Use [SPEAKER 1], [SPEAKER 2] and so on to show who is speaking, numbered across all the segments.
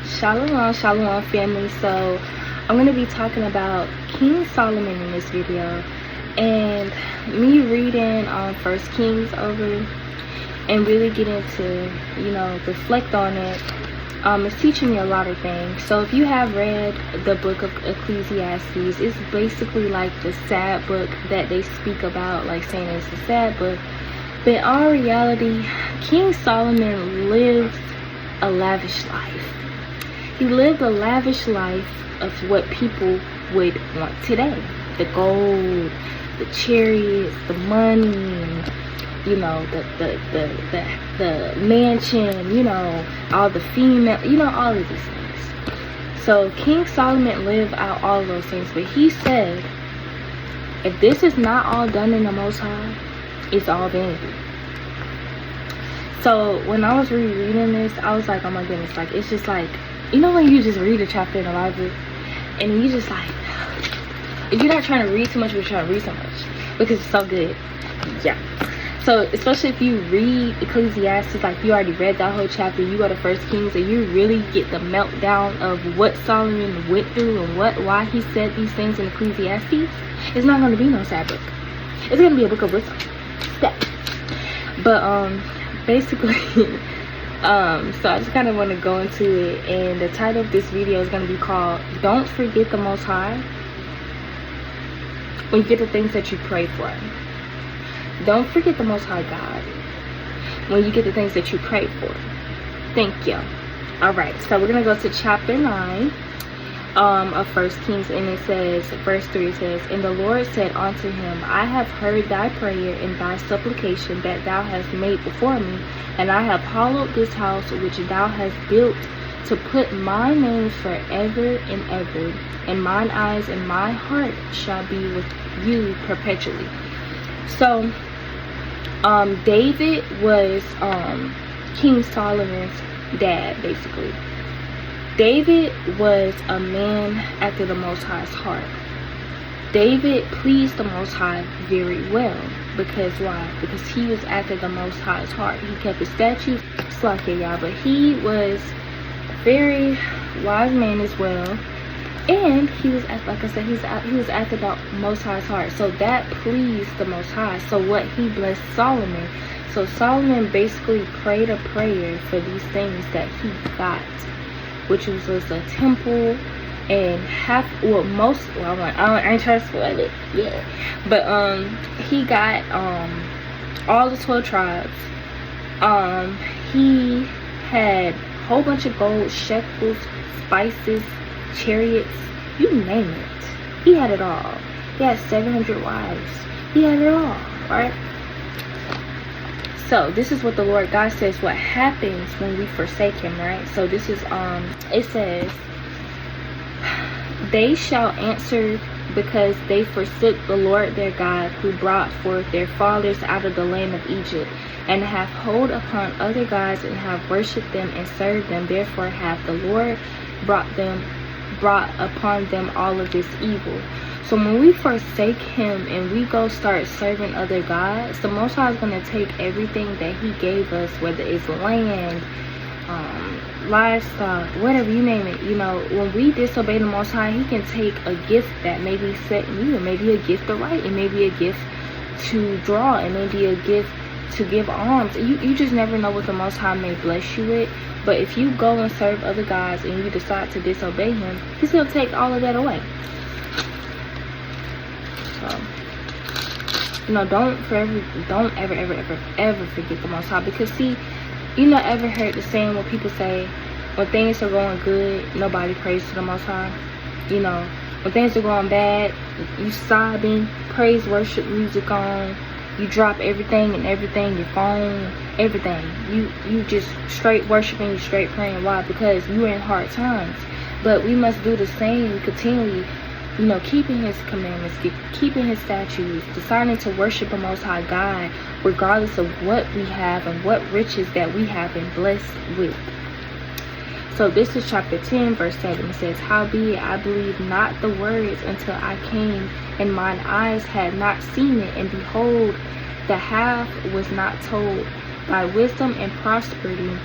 [SPEAKER 1] Shalom, shalom family. So I'm going to be talking about King Solomon in this video, and me reading First Kings over and really getting to, reflect on it. It's teaching me a lot of things. So if you have read the book of Ecclesiastes, it's basically like the sad book that they speak about, like saying it's a sad book. But in all reality, King Solomon lived a lavish life. He lived a lavish life of what people would want today. The gold, the chariots, the money, and, the mansion, all the female, all of these things. So King Solomon lived out all of those things. But he said, if this is not all done in the Most High, it's all vanity. So when I was rereading this, I was like, oh my goodness, like, it's just like, when you just read a chapter in the Bible and you just like, if you're not trying to read too much, but you're trying to read so much because it's so good. Yeah. So especially if you read Ecclesiastes, like you already read that whole chapter, you go to First Kings and you really get the meltdown of what Solomon went through and why he said these things in Ecclesiastes, it's not going to be no sad book. It's going to be a book of wisdom. But basically so I just kind of want to go into it, and the title of this video is going to be called Don't Forget the Most High when you get the things that you pray for. Don't forget the Most High God when you get the things that you pray for. Thank you. Alright, so we're going to go to chapter 9 of First Kings, and it says, verse 3 says, And the Lord said unto him, I have heard thy prayer and thy supplication that thou hast made before me, and I have hallowed this house which thou hast built to put my name forever and ever, and mine eyes and my heart shall be with you perpetually. So David was King Solomon's dad, basically. David was a man after the Most High's heart. David pleased the Most High very well. Because why? Because he was after the Most High's heart. He kept his statutes, but he was a very wise man as well. And he was, like I said, he was after the Most High's heart. So that pleased the Most High. So what he blessed Solomon. So Solomon basically prayed a prayer for these things that he got, which was a temple and I ain't trying to spoil it, but he got all the 12 tribes. He had a whole bunch of gold, shekels, spices, chariots, you name it. He had it all. He had 700 wives. He had it all, right? So this is what the Lord God says what happens when we forsake him, right? So this is it says, they shall answer because they forsook the Lord their God, who brought forth their fathers out of the land of Egypt, and have hold upon other gods, and have worshipped them and served them. Therefore hath the Lord brought upon them all of this evil. So when we forsake him and we go start serving other gods, the Most High is going to take everything that he gave us, whether it's land, livestock, whatever, you name it. When we disobey the Most High, he can take a gift that may be set in you. It may be a gift to write, it may be a gift to draw, it may be a gift to give alms. You just never know what the Most High may bless you with. But if you go and serve other gods and you decide to disobey him, he's going to take all of that away. So, don't ever forget the Most High. Because see, ever heard the saying when people say, when things are going good, nobody prays to the Most High? When things are going bad, you sobbing, praise worship music on, you drop everything, your phone, everything. You just straight worshiping, you straight praying. Why? Because you're in hard times. But we must do the same continually. Keeping his commandments, keeping his statutes, deciding to worship the Most High God, regardless of what we have and what riches that we have been blessed with. So this is chapter 10, verse 7. It says, Howbeit I believed not the words until I came, and mine eyes had not seen it, and behold, the half was not told. By wisdom and prosperity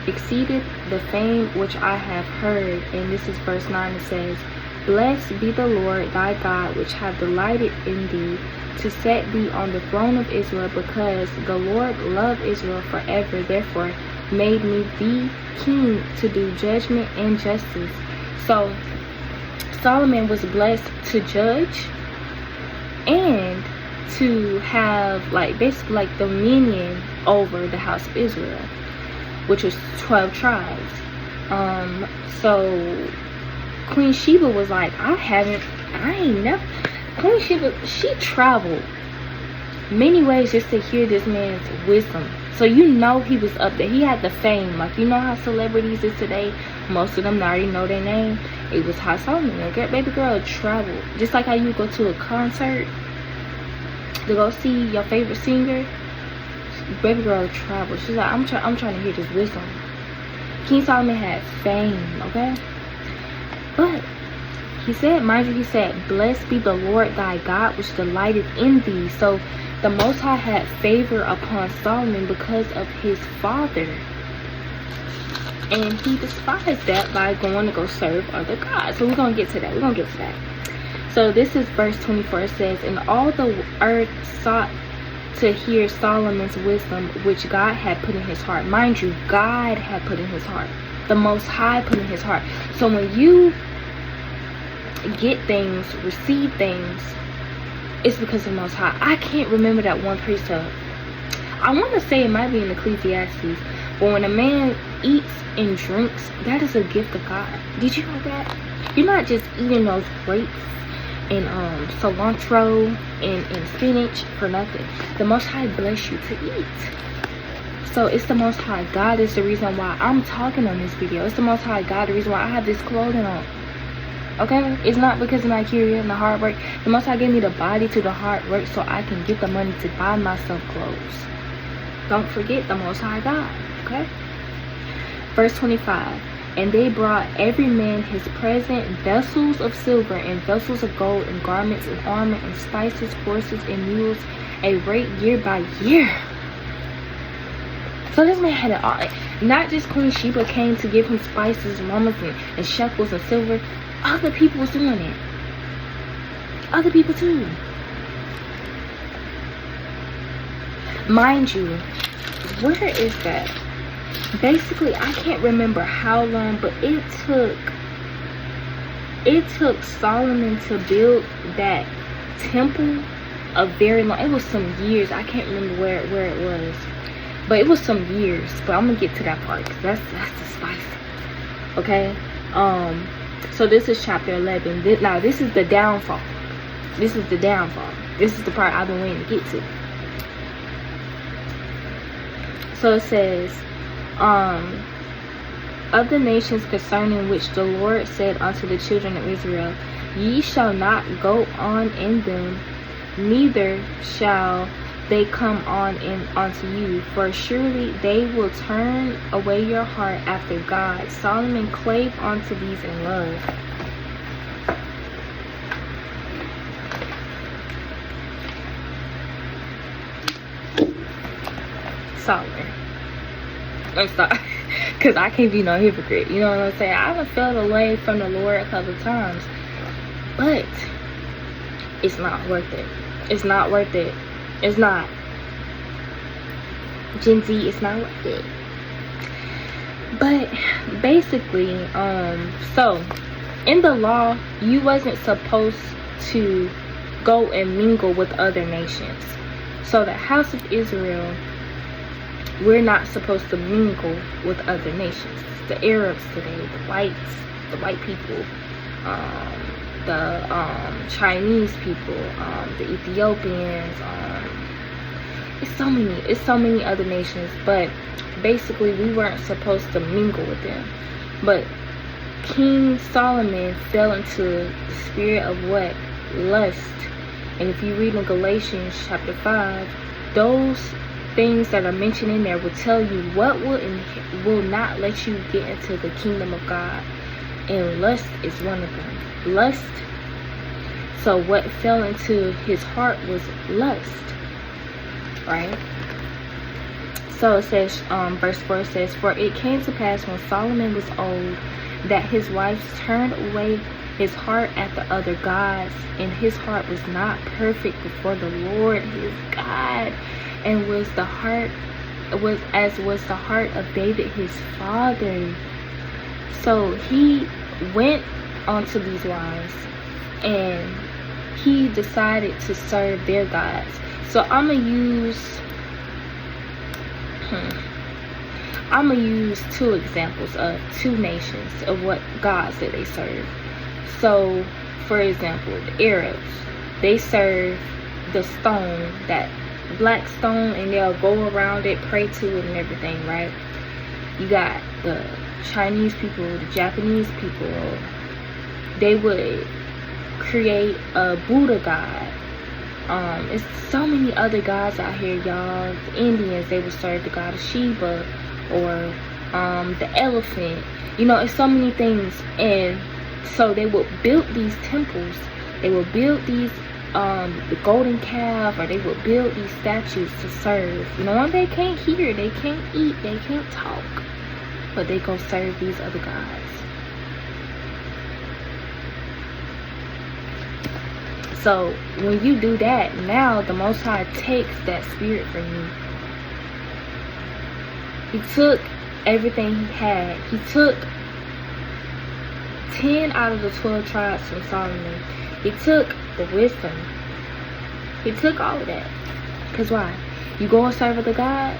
[SPEAKER 1] exceeded the fame which I have heard. And this is verse 9. It says, Blessed be the Lord thy God, which hath delighted in thee, to set thee on the throne of Israel, because the Lord loved Israel forever, therefore made me thee king to do judgment and justice. So Solomon was blessed to judge and to have basically dominion over the house of Israel, which was 12 tribes. So Queen Sheba was like, Queen Sheba, she traveled many ways just to hear this man's wisdom. So you know he was up there. He had the fame. You know how celebrities is today? Most of them already know their name. It was how Solomon, baby girl, traveled. Just like how you go to a concert to go see your favorite singer. Baby girl traveled. She's like, I'm trying to hear this wisdom. King Solomon had fame, okay? But he said, mind you, he said, Blessed be the Lord thy God, which delighted in thee. So the Most High had favor upon Solomon because of his father. And he despised that by going to go serve other gods. So we're going to get to that. So this is verse 24. It says, And all the earth sought to hear Solomon's wisdom, which God had put in his heart. Mind you, God had put in his heart. The Most High put in his heart. So when you get things, receive things, it's because of the Most High. I can't remember that one precept. I want to say it might be in Ecclesiastes. But when a man eats and drinks, that is a gift of God. Did you know that? You're not just eating those grapes and cilantro and spinach for nothing. The Most High bless you to eat. So it's the Most High God is the reason why I'm talking on this video. It's the Most High God the reason why I have this clothing on. Okay? It's not because of Nigeria and the hard work. The Most High gave me the body to the hard work so I can get the money to buy myself clothes. Don't forget the Most High God. Okay? Verse 25. And they brought every man his present, vessels of silver and vessels of gold and garments and armor and spices, horses and mules, a rate year by year. So this man had it all. Not just Queen Sheba came to give him spices and armor and shekels and silver. Other people was doing it. Other people too. Mind you, where is that? Basically, I can't remember how long, but it took Solomon to build that temple a very long. It was some years. I can't remember where it was, but it was some years. But I'm gonna get to that part because that's the spice. Okay. So this is chapter 11. Now this is the downfall. This is the downfall. This is the part I've been waiting to get to. So it says, of the nations concerning which the Lord said unto the children of Israel, Ye shall not go on in them, neither shall they come on in unto you, for surely they will turn away your heart after God. Solomon clave unto these in love. Solomon. I'm sorry, because I can't be no hypocrite. You know what I'm saying? I have felt away from the Lord a couple of times, but it's not worth it. It's not worth it. It's not. Gen Z, it's not worth it. But basically, so in the law, you wasn't supposed to go and mingle with other nations. So the house of Israel, we're not supposed to mingle with other nations. The Arabs today, the white people, the Chinese people, the Ethiopians, it's so many other nations, but basically we weren't supposed to mingle with them. But King Solomon fell into the spirit of what? Lust. And if you read in Galatians chapter 5, those things that are mentioned in there will tell you what will not let you get into the kingdom of God. And lust is one of them. Lust. So what fell into his heart was lust. Right? So it says, verse 4 says, "For it came to pass when Solomon was old, that his wives turned away his heart after other gods, and his heart was not perfect before the Lord his God, and was the heart of David his father." So he went onto these wives, and he decided to serve their gods. So I'm gonna use two examples of two nations of what gods that they serve. So, for example, the Arabs, they serve the stone, that black stone, and they'll go around it, pray to it and everything, right? You got the Chinese people, the Japanese people, they would create a Buddha god. It's so many other gods out here, y'all. The Indians, they would serve the god of Shiva, or the elephant. You know, it's so many things. And so they would build these temples, they would build these the golden calf, or they would build these statues to serve. You know, they can't hear, they can't eat, they can't talk, but they go serve these other gods. So when you do that, now the Most High takes that spirit from you. He took everything he had. He took 10 out of the 12 tribes from Solomon. He took the wisdom. He took all of that. Because why? You go and serve other gods,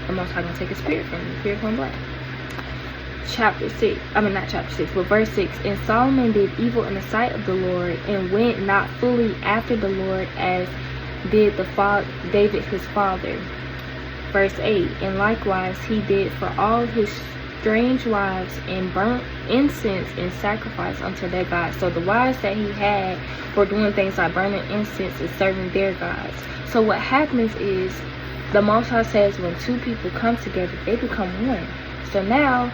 [SPEAKER 1] the Most High gonna take a spirit from you. Spirit from what? Chapter 6. I mean, not chapter 6, but verse 6. "And Solomon did evil in the sight of the Lord, and went not fully after the Lord, as did David his father." Verse 8. "And likewise he did for all his strange wives, and burnt incense and sacrifice unto their gods." So the wives that he had were doing things like burning incense and serving their gods. So what happens is, the Most High says when two people come together, they become one. So now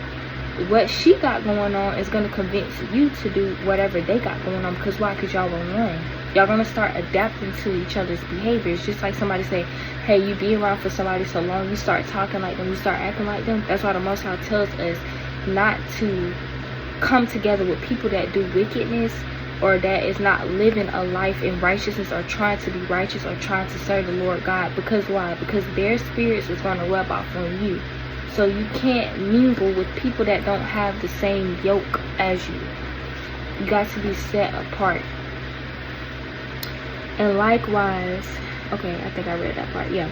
[SPEAKER 1] what she got going on is going to convince you to do whatever they got going on. Because why? Because y'all are one. Y'all going to start adapting to each other's behaviors. Just like somebody say, hey, you be around for somebody so long, you start talking like them, you start acting like them. That's why the Most High tells us not to come together with people that do wickedness, or that is not living a life in righteousness, or trying to be righteous, or trying to serve the Lord God. Because why? Because their spirits is going to rub off on you. So you can't mingle with people that don't have the same yoke as you. You got to be set apart. And likewise, okay, I think I read that part, yeah.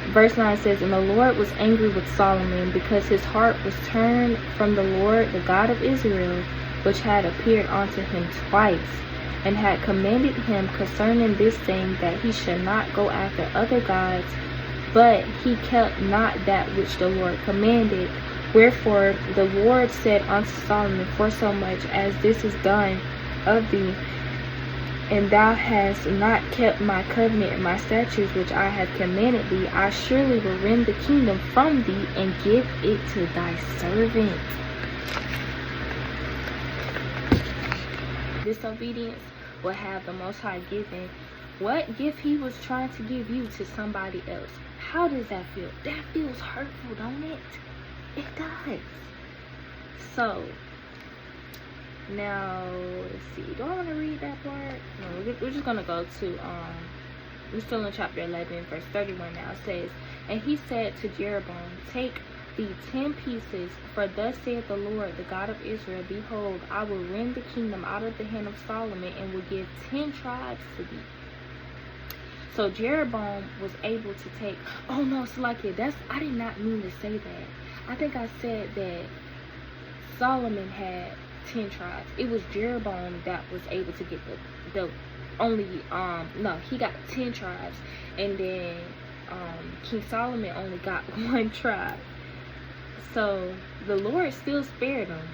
[SPEAKER 1] Verse 9 says, "And the Lord was angry with Solomon, because his heart was turned from the Lord, the God of Israel, which had appeared unto him twice, and had commanded him concerning this thing, that he should not go after other gods. But he kept not that which the Lord commanded. Wherefore the Lord said unto Solomon, Forsomuch as this is done of thee, and thou hast not kept my covenant and my statutes which I have commanded thee, I surely will rend the kingdom from thee, and give it to thy servant." Disobedience will have the Most High given what gift he was trying to give you to somebody else. How does that feel? That feels hurtful, don't it? It does. So now let's see, do I want to read that part? No, we're just gonna go to we're still in chapter 11 verse 31 now. It says, "And he said to Jeroboam, Take thee 10 pieces, for thus saith the Lord, the God of Israel, Behold, I will rend the kingdom out of the hand of Solomon, and will give 10 tribes to thee." So Jeroboam was able to take, oh no, Salakia, I did not mean to say that. I think I said that Solomon had 10 tribes. It was Jeroboam that was able to get the only, no, he got 10 tribes. And then King Solomon only got 1 tribe. So the Lord still spared him.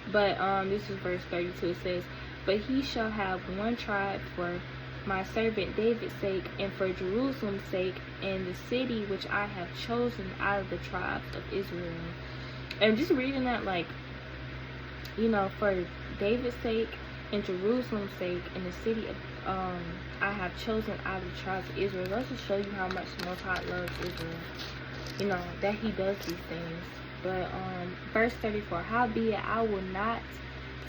[SPEAKER 1] But this is verse 32. It says, "But he shall have 1 tribe for my servant David's sake, and for Jerusalem's sake, and the city which I have chosen out of the tribes of Israel." And just reading that, like, you know, for David's sake and Jerusalem's sake, and the city of I have chosen out of the tribes of Israel. Let's just show you how much the Most High loves Israel. you know, that he does these things. But verse 34, howbeit I will not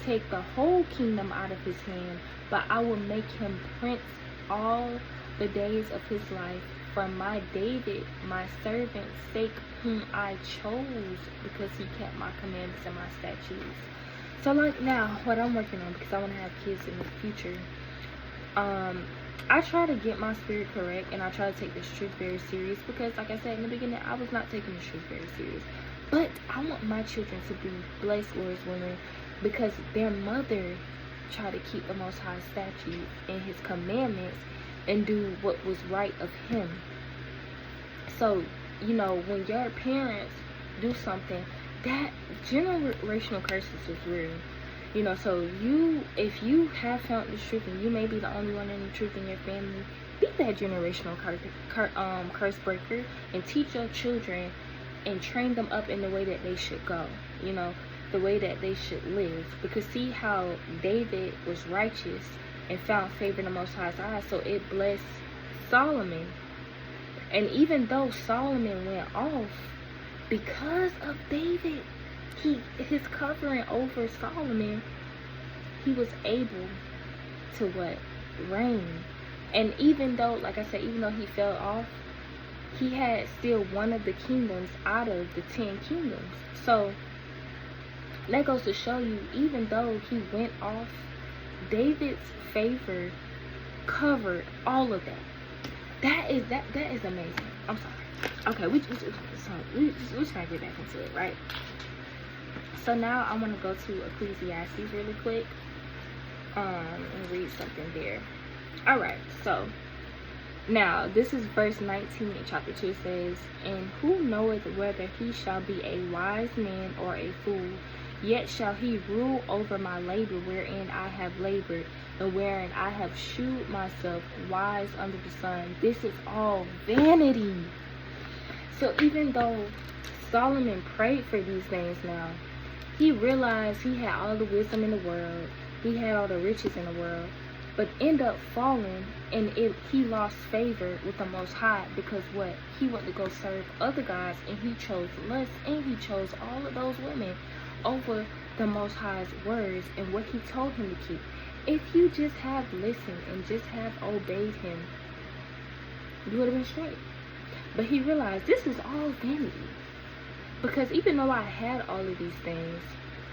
[SPEAKER 1] take the whole kingdom out of his hand, but I will make him prince all the days of his life, from my David, my servant's sake, whom I chose, because he kept my commandments and my statutes. So like now, what I'm working on, because I want to have kids in the future, I try to get my spirit correct, and I try to take this truth very serious, because like I said in the beginning, I was not taking this truth very serious. But I want my children to be blessed Lord's women, because their mother tried to keep the Most High statutes and his commandments and do what was right of him. So, you know, when your parents do something, that generational curses is real. You know, so if you have found the truth, and you may be the only one in the truth in your family, be that generational curse breaker, and teach your children and train them up in the way that they should go, you know, the way that they should live. Because see how David was righteous and found favor in the Most High's eyes, so it blessed Solomon. And even though Solomon went off, because of David, his covering over Solomon, he was able to what? Reign. And even though, like I said, even though he fell off, he had still one of the kingdoms out of the 10 kingdoms. So that goes to show you, even though he went off, David's favor covered all of that. That is amazing. I'm sorry. Okay, we just gotta get back into it, right? So now I want to go to Ecclesiastes really quick, and read something there. All right, so now this is verse 19 in chapter 2. It says, and who knoweth whether he shall be a wise man or a fool? Yet shall he rule over my labor wherein I have labored, and wherein I have shewed myself wise under the sun. This is all vanity. So even though Solomon prayed for these things now, he realized he had all the wisdom in the world, he had all the riches in the world, but ended up falling, and he lost favor with the Most High, because what? He went to go serve other gods, and he chose lust, and he chose all of those women over the Most High's words and what he told him to keep. If you just have listened and just have obeyed him, you would have been straight. But he realized this is all vanity, because even though I had all of these things,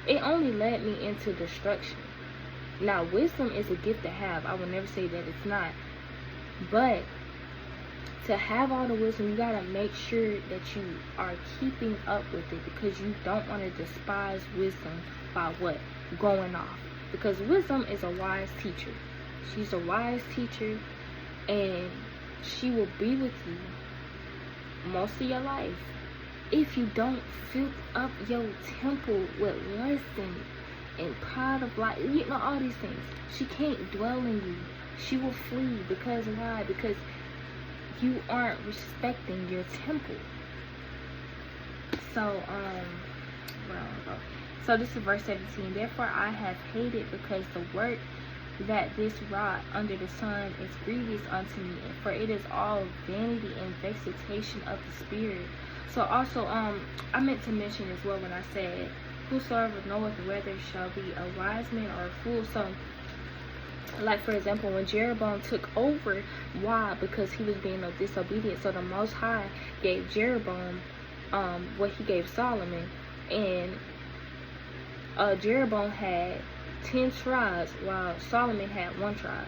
[SPEAKER 1] it only led me into destruction. Now, wisdom is a gift to have. I will never say that it's not. But to have all the wisdom, you got to make sure that you are keeping up with it, because you don't want to despise wisdom by what? Going off. Because wisdom is a wise teacher. She's a wise teacher, and she will be with you most of your life if you don't fill up your temple with lust and pride of life, you know, all these things. She can't dwell in you. She will flee. Because why? Because you aren't respecting your temple. So so this is verse 17. Therefore I have hated, because the work that this wrought under the sun is grievous unto me, for it is all vanity and vexation of the spirit. So also I meant to mention as well when I said, whosoever knoweth whether shall be a wise man or a fool. So like for example, when Jeroboam took over, why? Because he was being disobedient. So the Most High gave Jeroboam what he gave Solomon, and Jeroboam had 10 tribes while Solomon had 1 tribe.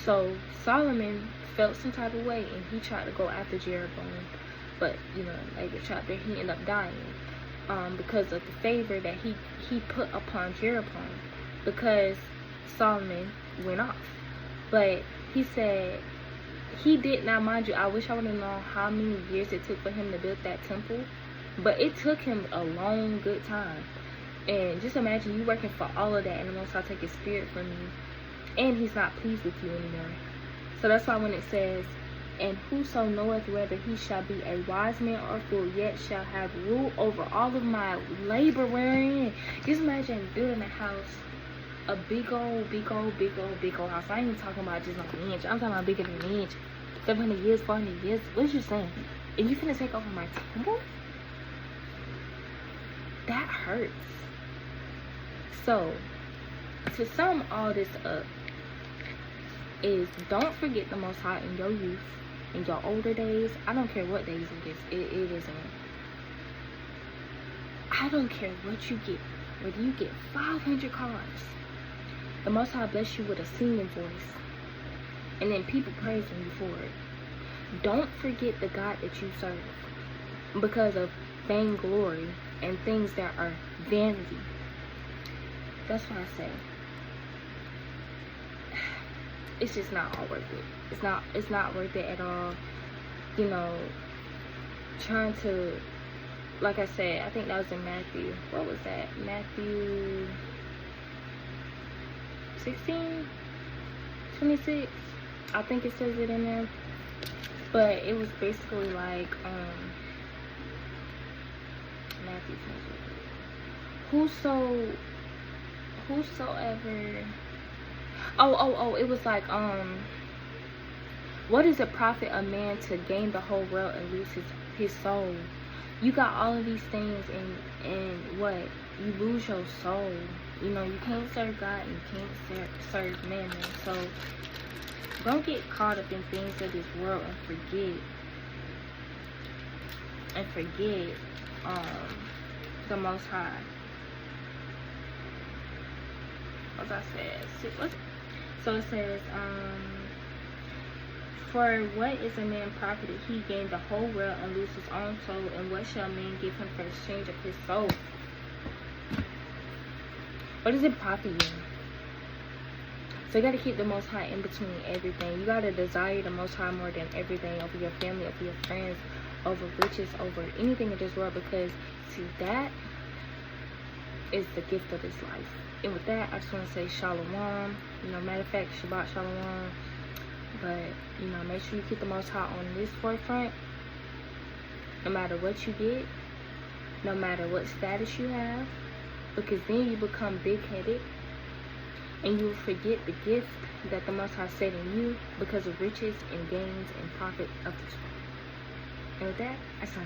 [SPEAKER 1] So Solomon felt some type of way, and he tried to go after Jeroboam, but you know, like the tribe, he ended up dying because of the favor that he put upon Jeroboam, because Solomon went off. But he said he did not, mind you, I wish I would have known how many years it took for him to build that temple, but it took him a long good time. And just imagine you working for all of that, and the Most High take his spirit from you, and he's not pleased with you anymore. So that's why when it says, and whoso knoweth whether he shall be a wise man or a fool, yet shall have rule over all of my labor wherein. Just imagine building a house, a big old house. I ain't even talking about just like an inch. I'm talking about bigger than an inch. 700 years, 400 years. What you saying? And you finna take over my temple? That hurts. So, to sum all this up, is don't forget the Most High in your youth, in your older days. I don't care what days it is in. I don't care what you get. Whether you get 500 cars, the Most High bless you with a singing voice, and then people praising you for it. Don't forget the God that you serve because of vainglory and things that are vanity. That's why I say it's just not all worth it. It's not worth it at all. You know, trying to, like I said, I think that was in Matthew. What was that? Matthew 16, 26. I think it says it in there. But it was basically like Matthew 26. Whosoever. Oh, it was like, what does it profit a man to gain the whole world and lose his soul? You got all of these things, and what? You lose your soul. You know, you can't serve God and you can't serve man. So don't get caught up in things of this world and forget the Most High. As I said, so it says, for what is a man profited he gain the whole world and lose his own soul, and what shall a man give him for exchange of his soul? What does it profit you? So you got to keep the Most High in between everything. You got to desire the Most High more than everything, over your family, over your friends, over riches, over anything in this world, because see, that is the gift of this life. And with that, I just want to say Shalom. You know, matter of fact, Shabbat Shalom. But, you know, make sure you keep the Most High on this forefront. No matter what you get, no matter what status you have, because then you become big-headed and you will forget the gift that the Most High set in you because of riches and gains and profit of this world. And with that, I say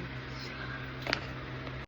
[SPEAKER 1] Shalom.